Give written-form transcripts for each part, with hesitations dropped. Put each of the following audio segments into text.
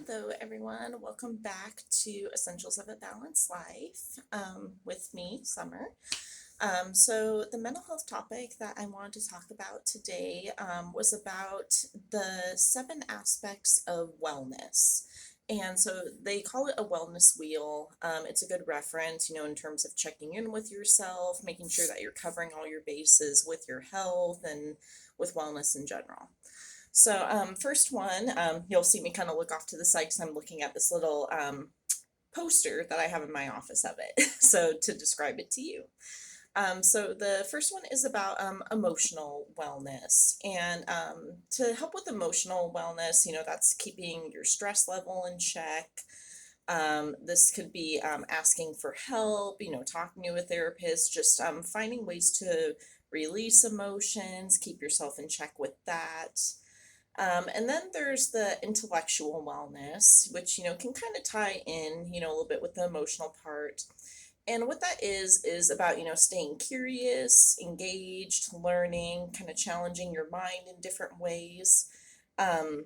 Hello, everyone. Welcome back to Essentials of a Balanced Life with me, Summer. So, the mental health topic that I wanted to talk about today was about the 7 aspects of wellness. And so they call it a wellness wheel. It's a good reference, in terms of checking in with yourself, making sure that you're covering all your bases with your health and with wellness in general. So, first one, you'll see me kind of look off to the side because I'm looking at this little poster that I have in my office of it. So, to describe it to you. So, the first one is about emotional wellness. And to help with emotional wellness, that's keeping your stress level in check. This could be asking for help, talking to a therapist, just finding ways to release emotions, keep yourself in check with that. And then there's the intellectual wellness, which, can kind of tie in, a little bit with the emotional part. And what that is about, staying curious, engaged, learning, kind of challenging your mind in different ways. Um,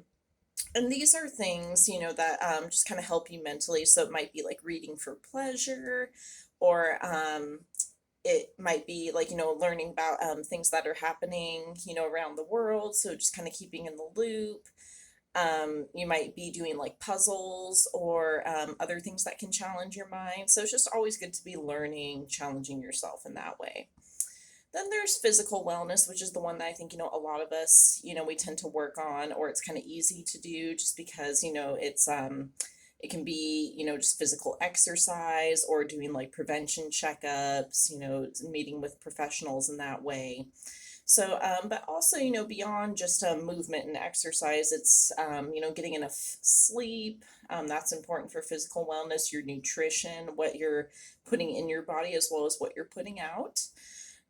and these are things, that just kind of help you mentally. So it might be like reading for pleasure, or it might be like, learning about things that are happening, around the world. So just kind of keeping in the loop. You might be doing like puzzles or other things that can challenge your mind. So it's just always good to be learning, challenging yourself in that way. Then there's physical wellness, which is the one that I think, a lot of us, we tend to work on, or it's kind of easy to do just because, it can be, just physical exercise or doing like prevention checkups, meeting with professionals in that way. So, but also, beyond just movement and exercise, it's, getting enough sleep. That's important for physical wellness, your nutrition, what you're putting in your body as well as what you're putting out.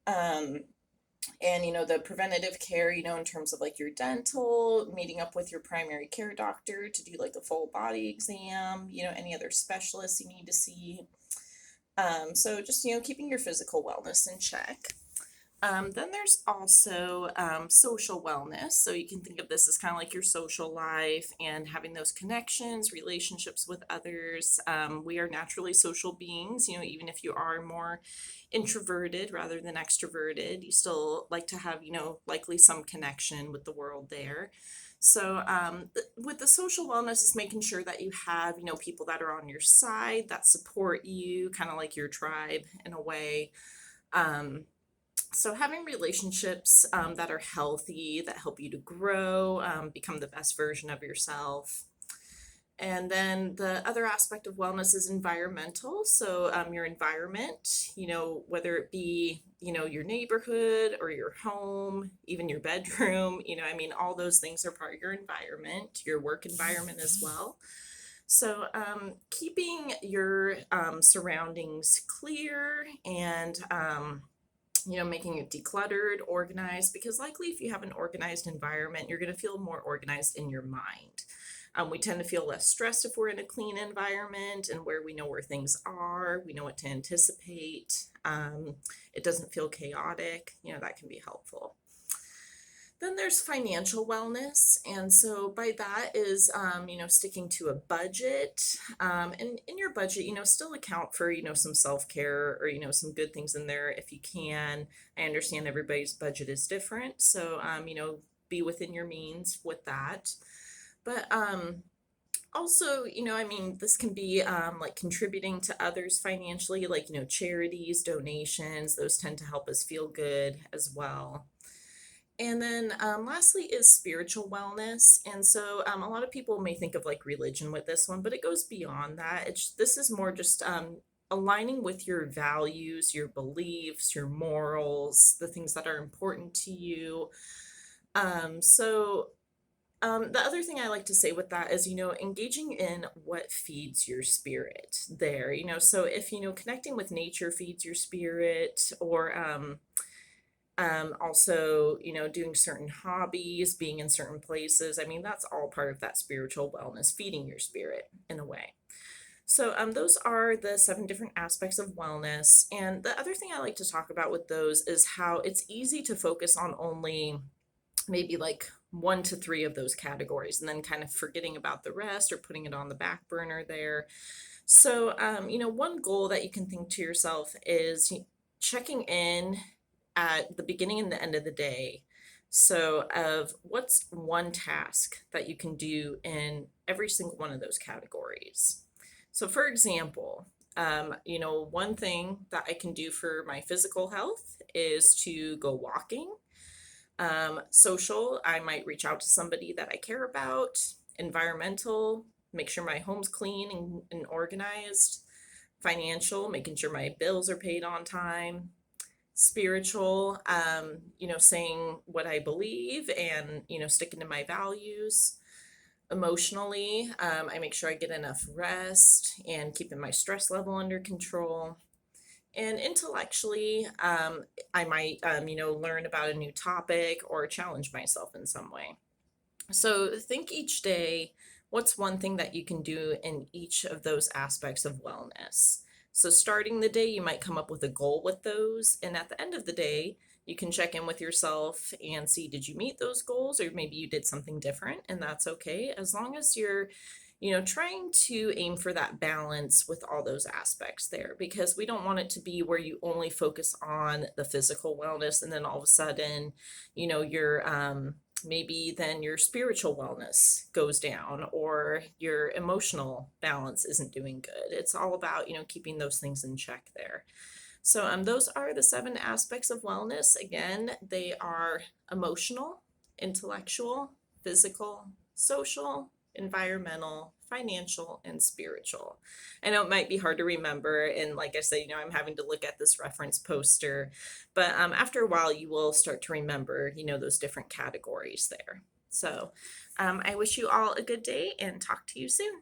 Um, and the preventative care, in terms of like your dental, meeting up with your primary care doctor to do like a full body exam, any other specialists you need to see. So just, keeping your physical wellness in check. Then there's also social wellness. So you can think of this as kind of like your social life and having those connections, relationships with others. We are naturally social beings, even if you are more introverted rather than extroverted, you still like to have, likely some connection with the world there. So, with the social wellness, is making sure that you have, people that are on your side that support you, kind of like your tribe in a way. Um, so having relationships that are healthy, that help you to grow, become the best version of yourself. And then the other aspect of wellness is environmental. So your environment, whether it be, your neighborhood or your home, even your bedroom, all those things are part of your environment, your work environment as well. So, keeping your surroundings clear and making it decluttered, organized, because likely if you have an organized environment, you're going to feel more organized in your mind. We tend to feel less stressed if we're in a clean environment and where we know where things are, we know what to anticipate. It doesn't feel chaotic, that can be helpful. Then there's financial wellness. And so by that is, sticking to a budget. And in your budget, still account for, some self-care or, some good things in there if you can. I understand everybody's budget is different. So, be within your means with that. But also, this can be like contributing to others financially, like, charities, donations, those tend to help us feel good as well. And then lastly is spiritual wellness. And so a lot of people may think of like religion with this one, but it goes beyond that. This is more just aligning with your values, your beliefs, your morals, the things that are important to you. The other thing I like to say with that is, engaging in what feeds your spirit there, so if, connecting with nature feeds your spirit, or also, doing certain hobbies, being in certain places. That's all part of that spiritual wellness, feeding your spirit in a way. So, those are the 7 different aspects of wellness. And the other thing I like to talk about with those is how it's easy to focus on only maybe like one to three of those categories and then kind of forgetting about the rest or putting it on the back burner there. So, one goal that you can think to yourself is checking in at the beginning and the end of the day. So, of what's one task that you can do in every single one of those categories. So, for example, one thing that I can do for my physical health is to go walking. Social, I might reach out to somebody that I care about. Environmental, make sure my home's clean and organized. Financial, making sure my bills are paid on time. Spiritual, saying what I believe and, sticking to my values. Emotionally, I make sure I get enough rest and keeping my stress level under control. And intellectually, I might, learn about a new topic or challenge myself in some way. So think each day, what's one thing that you can do in each of those aspects of wellness? So starting the day, you might come up with a goal with those. And at the end of the day, you can check in with yourself and see, did you meet those goals? Or maybe you did something different, and that's okay. As long as you're trying to aim for that balance with all those aspects there, because we don't want it to be where you only focus on the physical wellness and then all of a sudden, you're maybe then your spiritual wellness goes down or your emotional balance isn't doing good. It's all about, keeping those things in check there. So those are the 7 aspects of wellness. Again, they are emotional, intellectual, physical, social, environmental, financial, and spiritual. I know it might be hard to remember, and like I said, I'm having to look at this reference poster, but after a while, you will start to remember, those different categories there. So I wish you all a good day and talk to you soon.